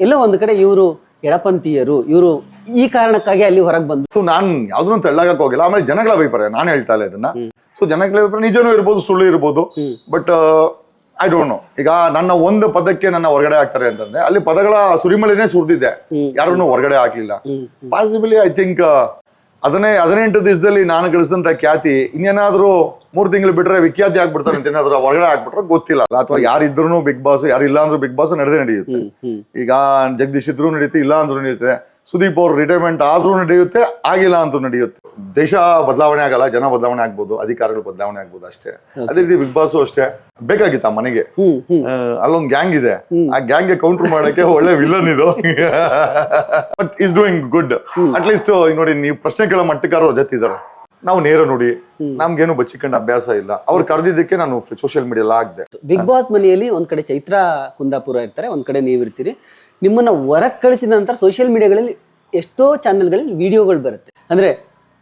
ಎಲ್ಲೋ ಒಂದು ಕಡೆ ಇವರು ಎಡಪಂಥೀಯರು, ಇವರು ಈ ಕಾರಣಕ್ಕಾಗಿ ಅಲ್ಲಿ ಹೊರಗೆ ಬಂದು. ಸೊ ನಾನು ಯಾವ್ದನ್ನು ತೆಳ್ಳಗಕ್ಕೆ ಹೋಗಿಲ್ಲ. ಆಮೇಲೆ ಜನಗಳ ಅಭಿಪ್ರಾಯ, ನಾನು ಹೇಳ್ತಾ ಇಲ್ಲ ಇದನ್ನ. ಸೊ ಜನಗಳ ಅಭಿಪ್ರಾಯ ನಿಜನೂ ಇರ್ಬೋದು, ಸುಳ್ಳು ಇರ್ಬೋದು. But I don't know. ಈಗ ನನ್ನ ಒಂದು ಪದಕ್ಕೆ ನನ್ನ ಹೊರಗಡೆ ಹಾಕ್ತಾರೆ ಅಂತಂದ್ರೆ ಅಲ್ಲಿ ಪದಗಳ ಸುರಿಮಳೆನೇ ಸುರಿದಿದೆ, ಯಾರನ್ನು ಹೊರಗಡೆ ಹಾಕ್ಲಿಲ್ಲ. ಪಾಸಿಬಲಿ ಐ ಥಿಂಕ್ 18 ದಿವಸದಲ್ಲಿ ನಾನು ಗಳಿಸಿದಂತ ಖ್ಯಾತಿ ಇನ್ನೇನಾದ್ರೂ 3 ತಿಂಗಳು ಬಿಟ್ರೆ ವಿಖ್ಯಾತಿ ಆಗ್ಬಿಡ್ತಾರೆ ಅಂತ ಏನಾದ್ರು ಹೊರಗಡೆ ಹಾಕ್ಬಿಟ್ರೆ ಗೊತ್ತಿಲ್ಲ. ಅಥವಾ ಯಾರಿದ್ರು ಬಿಗ್ ಬಾಸ್, ಯಾರು ಇಲ್ಲ ಅಂದ್ರೂ ಬಿಗ್ ಬಾಸ್ ನಡೆಯುತ್ತೆ. ಈಗ ಜಗದೀಶ್ ಇದ್ರು ನಡೀತೆ, ಇಲ್ಲ ಅಂದ್ರೂ ನಡೆಯುತ್ತೆ. ಸುದೀಪ್ ಅವ್ರು ರಿಟೈರ್ಮೆಂಟ್ ಆದ್ರೂ ನಡೆಯುತ್ತೆ, ಆಗಿಲ್ಲ ಅಂತೂ ನಡೆಯುತ್ತೆ. ದೇಶ ಬದಲಾವಣೆ ಆಗಲ್ಲ, ಜನ ಬದಲಾವಣೆ ಆಗ್ಬೋದು, ಅಧಿಕಾರಿಗಳು ಬದಲಾವಣೆ ಆಗ್ಬೋದು ಅಷ್ಟೇ. ಅದೇ ರೀತಿ ಬಿಗ್ ಬಾಸ್ ಅಷ್ಟೇ ಬೇಕಾಗಿತ್ತ ಮನೆಗೆ. ಅಲ್ಲೊಂದು ಗ್ಯಾಂಗ್ ಇದೆ, ಆ ಗ್ಯಾಂಗ್ ಗೆ ಕೌಂಟರ್ ಮಾಡಕ್ಕೆ ಒಳ್ಳೆ ವಿಲನ್ ಇದು. But is doing good. At least ನೋಡಿ, ನೀವು ಪ್ರಶ್ನೆ ಕೇಳೋ ಮಟ್ಟಕ್ಕಾರು ಜೊತೆ ಇದಾರೆ. ನಾವು ನೇರ ನೋಡಿ, ನಮ್ಗೇನು ಬಚ್ಚಿಕೊಂಡ ಅಭ್ಯಾಸ ಇಲ್ಲ. ಅವ್ರು ಕರೆದಿದ್ದಕ್ಕೆ ನಾನು ಸೋಷಿಯಲ್ ಮೀಡಿಯಾ ಆಗ್ದೆ. ಬಿಗ್ ಬಾಸ್ ಮನೆಯಲ್ಲಿ ಒಂದ್ ಕಡೆ ಚೈತ್ರ ಕುಂದಾಪುರ ಇರ್ತಾರೆ, ಒಂದ್ ಕಡೆ ನೀವಿರ್ತೀರಿ. ನಿಮ್ಮನ್ನ ಹೊರಗೆ ಕಳಿಸಿದ ನಂತರ ಸೋಷಿಯಲ್ ಮೀಡಿಯಾಗಳಲ್ಲಿ ಎಷ್ಟೋ ಚಾನೆಲ್ಗಳಲ್ಲಿ ವಿಡಿಯೋಗಳು ಬರುತ್ತೆ. ಅಂದ್ರೆ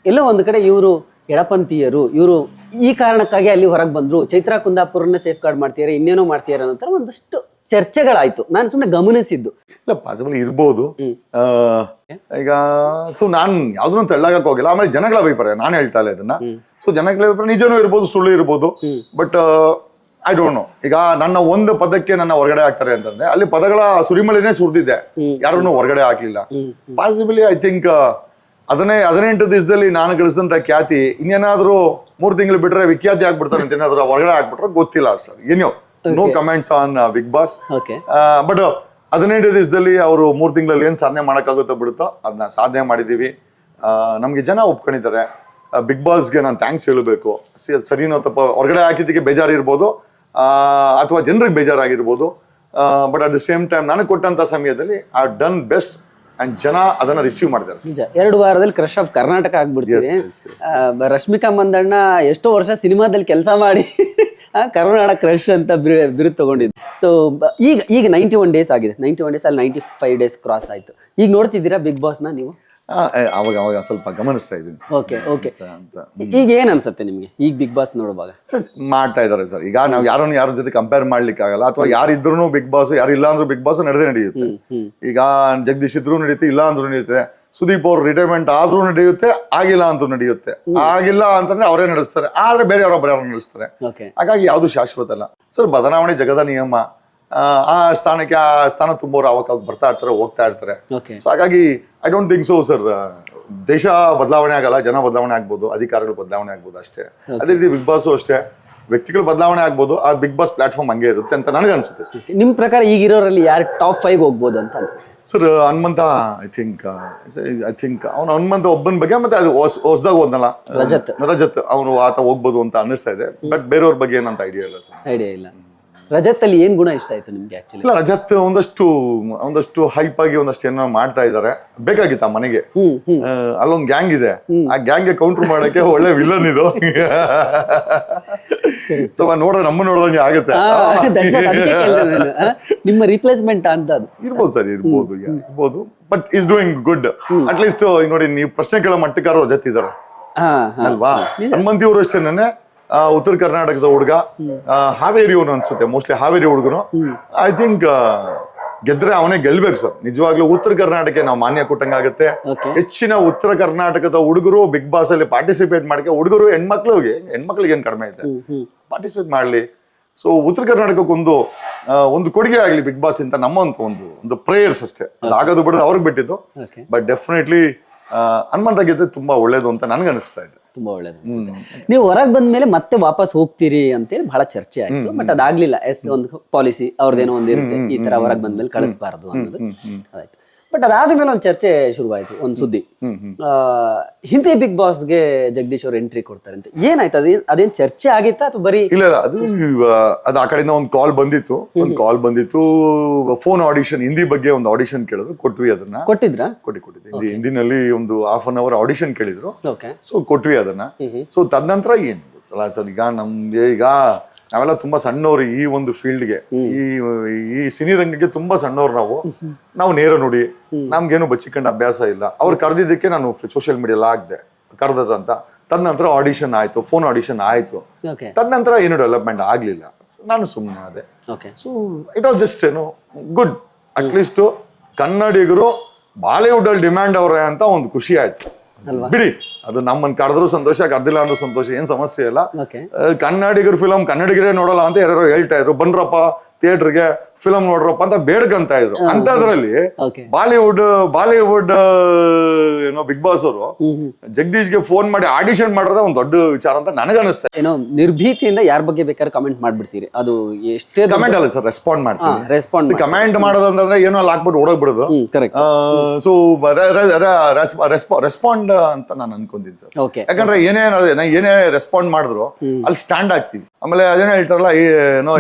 ಎಲ್ಲೋ ಒಂದು ಕಡೆ ಇವರು ಎಡಪಂಥೀಯರು, ಇವರು ಈ ಕಾರಣಕ್ಕಾಗಿ ಅಲ್ಲಿ ಹೊರಗೆ ಬಂದ್ರು, ಚೈತ್ರ ಕುಂದಾಪುರನ್ನ ಸೇಫ್ ಗಾರ್ಡ್ ಮಾಡ್ತಿದ್ದಾರೆ, ಇನ್ನೇನೋ ಮಾಡ್ತಿದ್ದಾರೆ ನಂತರ ಒಂದಷ್ಟು ಚರ್ಚೆಗಳಾಯ್ತು. ನಾನು ಸುಮ್ಮನೆ ಗಮನಿಸಿದ್ದು. ಇಲ್ಲ, ಪಾಸಿಬಲ್ ಇರ್ಬೋದು. ಈಗ ಸೊ ನಾನು ಯಾವ್ದನ್ನು ತೆಳ್ಳಗಕ್ಕೆ ಹೋಗಿಲ್ಲ. ಆಮೇಲೆ ಜನಗಳ ಅಭಿಪ್ರಾಯ, ನಾನು ಹೇಳ್ತಾ ಇಲ್ಲ ಇದನ್ನ. ಸೊ ಜನಗಳ ಅಭಿಪ್ರಾಯ ನಿಜನೂ ಇರ್ಬೋದು, ಸುಳ್ಳು ಇರ್ಬೋದು. But I don't know. ಈಗ ನನ್ನ ಒಂದು ಪದಕ್ಕೆ ನನ್ನ ಹೊರಗಡೆ ಹಾಕ್ತಾರೆ ಅಂತಂದ್ರೆ ಅಲ್ಲಿ ಪದಗಳ ಸುರಿಮಳೆನೇ ಸುರಿದಿದೆ, ಯಾರನ್ನು ಹೊರಗಡೆ ಹಾಕ್ಲಿಲ್ಲ. ಪಾಸಿಬಲಿ ಐ ಥಿಂಕ್ 18 ದಿವಸದಲ್ಲಿ ನಾನು ಗಳಿಸಿದಂತ ಖ್ಯಾತಿ ಇನ್ನೇನಾದ್ರೂ 3 ತಿಂಗಳು ಬಿಟ್ರೆ ವಿಖ್ಯಾತಿ ಆಗ್ಬಿಡ್ತಾರೆ ಅಂತ ಏನಾದ್ರು ಹೊರಗಡೆ ಹಾಕ್ಬಿಟ್ರೆ ಗೊತ್ತಿಲ್ಲ ಸರ್. ಏನೋ no comments on Big Boss. But 18 ದಿವಸದಲ್ಲಿ ಅವರು 3 ತಿಂಗಳಲ್ಲಿ ಏನ್ ಸಾಧನೆ ಮಾಡಕ್ಕಾಗುತ್ತೋ ಬಿಡುತ್ತೋ ಅದನ್ನ ಸಾಧನೆ ಮಾಡಿದೀವಿ. ನಮ್ಗೆ ಜನ ಒಪ್ಕೊಂಡಿದ್ದಾರೆ. ಬಿಗ್ ಬಾಸ್ಗೆ ನಾನು ಥ್ಯಾಂಕ್ಸ್ ಹೇಳಬೇಕು. ಸರಿನೋ ತಪ್ಪ ಹೊರಗಡೆ ಹಾಕಿದ್ದಕ್ಕೆ ಬೇಜಾರಿರ್ಬೋದು, ಅಥವಾ ಜನರಿಗೆ ಬೇಜಾರಾಗಿರ್ಬೋದು. But at the same time ನನಗೆ ಕೊಟ್ಟಂತ ಸಮಯದಲ್ಲಿ ಐ ಡನ್ ಬೆಸ್ಟ್ ಅಂಡ್ ಜನ ಅದನ್ನ ರಿಸೀವ್ ಮಾಡಿದ್ದಾರೆ. ನಿಜ, 2 ವಾರದಲ್ಲಿ ಕ್ರಶ್ ಆಫ್ ಕರ್ನಾಟಕ ಆಗ್ಬಿಡ್ತೀವಿ. ರಶ್ಮಿಕಾ ಮಂದಣ್ಣ ಎಷ್ಟೋ ವರ್ಷ ಸಿನಿಮಾದಲ್ಲಿ ಕೆಲಸ ಮಾಡಿ ಕರ್ನಾಟಕ ಕ್ರಶ್ ಅಂತ ಬಿರುದು ತಗೊಂಡಿದ್ದು. ಸೊ ಈಗ 91 ಡೇಸ್ ಆಗಿದೆ. 91 ಡೇಸ್ ಅಲ್ಲಿ 95 ಡೇಸ್ ಕ್ರಾಸ್ ಆಯ್ತು. ಈಗ ನೋಡ್ತಿದ್ದೀರಾ ಬಿಗ್ ಬಾಸ್ನ ನೀವು? ಅವಾಗ ಸ್ವಲ್ಪ ಗಮನಿಸ್ತಾ ಇದ್ದೀನಿ. ಓಕೆ. ಈಗ ಏನ್ ಅನ್ಸುತ್ತೆ ನಿಮ್ಗೆ ಈಗ ಬಿಗ್ ಬಾಸ್ ನೋಡುವಾಗ? ಮಾಡ್ತಾ ಇದಾರೆ ಸರ್. ಈಗ ನಾವು ಯಾರ ಜೊತೆ ಕಂಪೇರ್ ಮಾಡ್ಲಿಕ್ಕೆ ಆಗಲ್ಲ. ಅಥವಾ ಯಾರಿದ್ರು ಬಿಗ್ ಬಾಸ್, ಯಾರು ಇಲ್ಲ ಅಂದ್ರೂ ಬಿಗ್ ಬಾಸ್ ನಡೆಯುತ್ತೆ. ಈಗ ಜಗದೀಶ್ ಇದ್ರು ನಡೀತೆ, ಇಲ್ಲ ಅಂದ್ರೂ ನಡೆಯುತ್ತೆ. ಸುದೀಪ್ ಅವ್ರು ರಿಟೈರ್ಮೆಂಟ್ ಆದ್ರೂ ನಡೆಯುತ್ತೆ, ಆಗಿಲ್ಲ ಅಂತೂ ನಡೆಯುತ್ತೆ. ಆಗಿಲ್ಲ ಅಂತಂದ್ರೆ ಅವರೇ ನಡೆಸ್ತಾರೆ, ಆದ್ರೆ ಬೇರೆಯವ್ರು ನಡೆಸ್ತಾರೆ. ಹಾಗಾಗಿ ಯಾವ್ದು ಶಾಶ್ವತ ಅಲ್ಲ ಸರ್. ಬದಲಾವಣೆ ಜಗದ ನಿಯಮ. ಆ ಸ್ಥಾನ ತುಂಬೋರು ಅವಾಗ ಬರ್ತಾ ಇರ್ತಾರೆ, ಹೋಗ್ತಾ ಇರ್ತಾರೆ. ಸೊ ಹಾಗಾಗಿ I don't think so sir. ದೇಶ ಬದಲಾವಣೆ ಆಗಲ್ಲ, ಜನ ಬದಲಾವಣೆ ಆಗ್ಬೋದು, ಅಧಿಕಾರಿಗಳು ಬದಲಾವಣೆ ಆಗ್ಬೋದು ಅಷ್ಟೇ. ಅದೇ ರೀತಿ ಬಿಗ್ ಬಾಸ್ ಅಷ್ಟೇ ವ್ಯಕ್ತಿಗಳು ಬದಲಾವಣೆ ಆಗ್ಬೋದು, ಆ ಬಿಗ್ ಬಾಸ್ ಪ್ಲಾಟ್ಫಾರ್ಮ್ ಹಂಗೆ ಇರುತ್ತೆ ಅಂತ ನನಗೆ ಅನ್ಸುತ್ತೆ. ನಿಮ್ ಪ್ರಕಾರ ಈಗಿರೋರಲ್ಲಿ ಯಾರು ಟಾಪ್ 5 ಹೋಗ್ಬೋದು ಅಂತ ಅನ್ಸುತ್ತೆ ಸರ್? ಹನುಮಂತ ಐ ಥಿಂಕ್ ಅವನು ಹನುಮಂತ ಒಬ್ಬನ ಬಗ್ಗೆ. ಮತ್ತೆ ಅದು ಹೊಸದಾಗ ಹೋದ್ನಲ್ಲ ರಜತ್, ಅವನು ಆತ ಹೋಗ್ಬೋದು ಅಂತ ಅನ್ನಿಸ್ತಾ ಇದೆ. ಬಟ್ ಬೇರೆಯವ್ರ ಬಗ್ಗೆ ಏನಂತ ಐಡಿಯಾ ಇಲ್ಲ ಸರ್. ಐಡಿಯಾ ಇಲ್ಲ. ರಜತ್ ಅಲ್ಲಿ ಏನ್ ಗುಣ ಇಷ್ಟ ಆಯ್ತು ನಿಮ್ಗೆ ಆಕ್ಚುಲಿ? ಇಲ್ಲ, ರಜತ್ ಒಂದಷ್ಟು ಹೈಪ್ ಆಗಿ ಒಂದಷ್ಟು ಏನೋ ಮಾಡ್ತಾ ಇದಾರೆ. ಬೇಕಾಗಿತ್ತ ಮನೆಗೆ. ಅಲ್ಲೊಂದು ಗ್ಯಾಂಗ್ ಇದೆ, ಆ ಗ್ಯಾಂಗ್ ಗೆ ಕೌಂಟರ್ ಮಾಡಕ್ಕೆ ಒಳ್ಳೆ ವಿಲನ್ ಇದು. ಸೊ ನೋಡ್ದಂಗೆ ಆಗುತ್ತೆ. ನಿಮ್ಮ ರಿಪ್ಲೇಸ್ಮೆಂಟ್ ಅಂತ ಇರ್ಬೋದು ಸರ್, ಇರ್ಬೋದು. But is doing good. At least ನೋಡಿ, ನೀವು ಪ್ರಶ್ನೆ ಕೇಳೋ ಮಟ್ಟಕ್ಕಾರು ಜೊತೆ ಇದಾರೆ ಅಲ್ವಾ? ಹನುಮಂತಿ ಅವರು ಅಷ್ಟೇನೆ. ಉತ್ತರ ಕರ್ನಾಟಕದ ಹುಡುಗ, ಹಾವೇರಿ ಅವನು ಅನ್ಸುತ್ತೆ, ಮೋಸ್ಟ್ಲಿ ಹಾವೇರಿ ಹುಡುಗನು. ಐ ಥಿಂಕ್ ಗೆದ್ರೆ ಅವನೇ ಗೆಲ್ಬೇಕು ಸರ್. ನಿಜವಾಗ್ಲೂ ಉತ್ತರ ಕರ್ನಾಟಕ ನಾವು ಮಾನ್ಯ ಕೊಟ್ಟಂಗಾಗುತ್ತೆ. ಹೆಚ್ಚಿನ ಉತ್ತರ ಕರ್ನಾಟಕದ ಹುಡುಗರು ಬಿಗ್ ಬಾಸ್ ಅಲ್ಲಿ ಪಾರ್ಟಿಸಿಪೇಟ್ ಮಾಡಕ್ಕೆ, ಹುಡುಗರು ಹೆಣ್ಮಕ್ಳಿಗೆ ಏನ್ ಕಡಿಮೆ ಐತೆ, ಪಾರ್ಟಿಸಿಪೇಟ್ ಮಾಡ್ಲಿ. ಸೊ ಉತ್ತರ ಕರ್ನಾಟಕಕ್ಕೆ ಒಂದು ಕೊಡುಗೆ ಆಗ್ಲಿ ಬಿಗ್ ಬಾಸ್ ಅಂತ ನಮ್ಮ ಒಂದು ಪ್ರೇಯರ್ಸ್ ಅಷ್ಟೇ. ಅದಾಗೋದು ಬಿಡೋದು ಅವ್ರಿಗೆ ಬಿಟ್ಟಿದ್ದು. ಬಟ್ ಡೆಫಿನೆಟ್ಲಿ ಹನುಮಂತ ಗೆದ್ರೆ ತುಂಬಾ ಒಳ್ಳೇದು ಅಂತ ನನ್ಗೆ ಅನಿಸ್ತಾ ಇದೆ. ತುಂಬಾ ಒಳ್ಳೇದು. ನೀವು ಹೊರಗೆ ಬಂದ್ಮೇಲೆ ಮತ್ತೆ ವಾಪಸ್ ಹೋಗ್ತೀರಿ ಅಂತೇಳಿ ಬಹಳ ಚರ್ಚೆ ಆಯ್ತು. ಬಟ್ ಅದಾಗ್ಲಿಲ್ಲ. ಒಂದು ಪಾಲಿಸಿ ಅವ್ರದ್ದೇನೋ ಒಂದಿರುತ್ತೆ, ಈ ತರ ಹೊರಗೆ ಬಂದ್ಮೇಲೆ ಕಳಿಸ್ಬಾರ್ದು ಅನ್ನೋದು ಆಯ್ತು. ಬಟ್ ಅದಾದ್ಮೇಲೆ ಒಂದು ಚರ್ಚೆ ಶುರುವಾಯ್ತು, ಒಂದು ಸುದ್ದಿ. ಹಿಂದೆ ಬಿಗ್ ಬಾಸ್ಗೆ ಜಗದೀಶ್ ಅವ್ರು ಎಂಟ್ರಿ ಕೊಡ್ತಾರೆ ಅಂತ. ಏನಾಯ್ತು? ಅದೇನ್ ಚರ್ಚೆ ಆಗಿತ್ತಾ ಅಥವಾ ಬರೀ? ಇಲ್ಲ, ಅದು ಆ ಕಡೆಯಿಂದ ಒಂದು ಕಾಲ್ ಬಂದಿತ್ತು. ಫೋನ್ ಆಡಿಷನ್, ಹಿಂದಿ ಬಗ್ಗೆ ಒಂದು ಆಡಿಷನ್ ಕೇಳಿದ್ರು, ಕೊಟ್ವಿ. ಅದನ್ನ ಕೊಟ್ಟಿದ್ದೆ. ಹಿಂದಿನಲ್ಲಿ ಒಂದು ½ an hour ಆಡಿಷನ್ ಕೇಳಿದ್ರು. ಸೊ ಕೊಟ್ವಿ ಅದನ್ನ. ಸೊ ತದನಂತರ ಏನ್ ಗೊತ್ತಲ್ಲ ಸರ್, ಈಗ ನಾವೆಲ್ಲ ತುಂಬಾ ಸಣ್ಣವ್ರು ಈ ಒಂದು ಫೀಲ್ಡ್ಗೆ, ಈ ಸಿನಿ ರಂಗಕ್ಕೆ ತುಂಬಾ ಸಣ್ಣವ್ರು. ನಾವು ನೇರ ನೋಡಿ, ನಮ್ಗೇನು ಬಚ್ಚಿಕೊಂಡ ಅಭ್ಯಾಸ ಇಲ್ಲ. ಅವ್ರು ಕರೆದಿದ್ದಕ್ಕೆ ನಾನು ಸೋಷಿಯಲ್ ಮೀಡಿಯಾ ಆಗ್ದೆ, ಕರೆದ್ರ ಅಂತ. ತದನಂತರ ಆಡಿಷನ್ ಆಯ್ತು, ಫೋನ್ ಆಡಿಷನ್ ಆಯ್ತು. ತದನಂತರ ಏನು ಡೆವಲಪ್ಮೆಂಟ್ ಆಗ್ಲಿಲ್ಲ. ನಾನು ಸುಮ್ಮನೆ ಅದೇ. So it was just good. At least ಕನ್ನಡಿಗರು ಬಾಲಿವುಡ್ ಅಲ್ಲಿ ಡಿಮ್ಯಾಂಡ್ ಅವ್ರೆ ಅಂತ ಒಂದು ಖುಷಿ ಆಯ್ತು. ಅಲ್ವಾ? ಬಿಡಿ, ಅದು ನಮ್ಮನ್ನ ಕರೆದ್ರು ಸಂತೋಷ, ಕರ್ದಿಲ್ಲ ಅಂದ್ರೂ ಸಂತೋಷ, ಏನ್ ಸಮಸ್ಯೆ ಇಲ್ಲ. ಓಕೆ. ಕನ್ನಡಿಗರ ಫಿಲಂ ಕನ್ನಡಿಗರೇ ನೋಡಲ್ಲ ಅಂತ ಯಾರು ಹೇಳ್ತಾ ಇದ್ರು. ಬನ್ರಪ್ಪ ಥಿಯೇಟರ್ಗೆ ಫಿಲಂ ನೋಡ್ರಪ್ಪ ಅಂತ ಬೇಡ್ಕಂತ ಇದ್ರು. ಅಂತದ್ರಲ್ಲಿ ಓಕೆ. ಬಾಲಿವುಡ್ ಏನೋ ಬಿಗ್ ಬಾಸ್ ಅವರು ಜಗದೀಶ್ಗೆ ಫೋನ್ ಮಾಡಿ ಆಡಿಷನ್ ಮಾಡೋದೇ ಒಂದು ದೊಡ್ಡ ವಿಚಾರ ಅಂತ ನನಗನ್ನಿಸ್ತಾ. ಏನೋ ನಿರ್ಭೀತಿಯಿಂದ ಯಾರ ಬಗ್ಗೆ ಬೇಕಾದ್ರೆ ಕಮೆಂಟ್ ಮಾಡ್ಬಿಡ್ತೀರಿ, ಅದು ಎಷ್ಟೇ ಕಮೆಂಟ್ ಅಲ್ಲ ಸರ್, ರೆಸ್ಪಾಂಡ್ ಮಾಡ್ತೀನಿ. ರೆಸ್ಪಾಂಡ್ ಕಮೆಂಟ್ ಮಾಡೋದಂದ್ರೆ ಏನೋ ಅಲ್ಲಿ ಹಾಕ್ಬಿಟ್ಟು ಓಡೋಗ್ಬಿಡೋದು. ಕರೆಕ್ಟ್. ಸೊ ರೆಸ್ಪಾಂಡ್ ಅಂತ ನಾನು ಅನ್ಕೊಂತೀನಿ ಸರ್. ಓಕೆ. ಯಾಕಂದ್ರೆ ಏನೇ ರೆಸ್ಪಾಂಡ್ ಮಾಡಿದ್ರು ಅಲ್ಲಿ ಸ್ಟ್ಯಾಂಡ್ ಆಗ್ತೀವಿ. ಆಮೇಲೆ ಅದೇನೋ ಹೇಳ್ತಾರಲ್ಲ,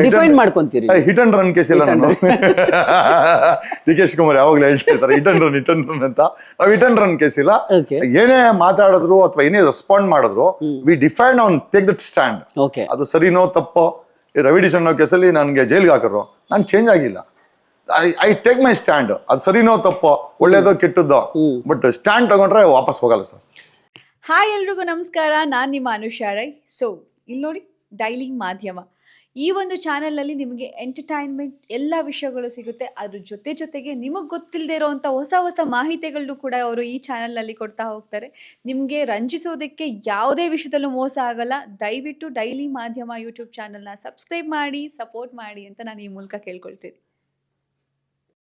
ಡಿಫೈನ್ ಮಾಡ್ಕೊಂತೀರಿ. ಹಿಟ್ ಅಂಡ್ ರನ್ ಕೇಸ್ ಇಲ್ಲ ನಾನು. ಡಿ ಕೆ ಶಿವಕುಮಾರ್ ಯಾವಾಗಲೂ ಹೇಳ್ತಿರ್ತಾರೆ ಹಿಟ್ ಅಂಡ್ ರನ್ ಅಂತ. ನಾವು ಹಿಟ್ ಅಂಡ್ ರನ್ ಕೇಸ್ ಇಲ್ಲ. ಓಕೆ. ಏನೇ ಮಾತಾಡಿದ್ರು ಅಥವಾ ಏನೇ ರೆಸ್ಪಾಂಡ್ ಮಾಡಿದ್ರು we define on take that stand. Okay. ಅದು ಸರಿನೋ ತಪ್ಪೋ. ಈ ರವಿ ಡಿಸನ್ ಕೇಸಲ್ಲಿ ನನಗೆ ಜೈಲ್ಗೆ ಹಾಕರು, ನಾನು ಚೇಂಜ್ ಆಗಿಲ್ಲ. I take my stand. ಅದು ಸರಿನೋ ತಪ್ಪೋ, ಒಳ್ಳೇದೋ ಕೆಟ್ಟದ್ದೋ, ಬಟ್ ಸ್ಟ್ಯಾಂಡ್ ತಗೊಂಡ್ರೆ ವಾಪಸ್ ಹೋಗಲ್ಲ ಸರ್. ಹಾಯ್ ಎಲ್ರಿಗೂ ನಮಸ್ಕಾರ, ನಾನು ನಿಮ್ಮ ಅನುಷಾ ರೈ. ಸೊ ಇಲ್ಲಿ ನೋಡಿ, ಡೈಲಿ ಮಾಧ್ಯಮ ಈ ಒಂದು ಚಾನಲಲ್ಲಿ ನಿಮಗೆ ಎಂಟರ್ಟೈನ್ಮೆಂಟ್ ಎಲ್ಲ ವಿಷಯಗಳು ಸಿಗುತ್ತೆ. ಅದ್ರ ಜೊತೆಗೆ ನಿಮಗೆ ಗೊತ್ತಿಲ್ಲದೆ ಇರೋವಂಥ ಹೊಸ ಮಾಹಿತಿಗಳನ್ನು ಕೂಡ ಅವರು ಈ ಚಾನಲ್ನಲ್ಲಿ ಕೊಡ್ತಾ ಹೋಗ್ತಾರೆ. ನಿಮಗೆ ರಂಜಿಸೋದಕ್ಕೆ ಯಾವುದೇ ವಿಷಯದಲ್ಲೂ ಮೋಸ ಆಗಲ್ಲ. ದಯವಿಟ್ಟು ಡೈಲಿ ಮಾಧ್ಯಮ ಯೂಟ್ಯೂಬ್ ಚಾನಲ್ನ ಸಬ್ಸ್ಕ್ರೈಬ್ ಮಾಡಿ, ಸಪೋರ್ಟ್ ಮಾಡಿ ಅಂತ ನಾನು ಈ ಮೂಲಕ ಕೇಳ್ಕೊಳ್ತೀನಿ.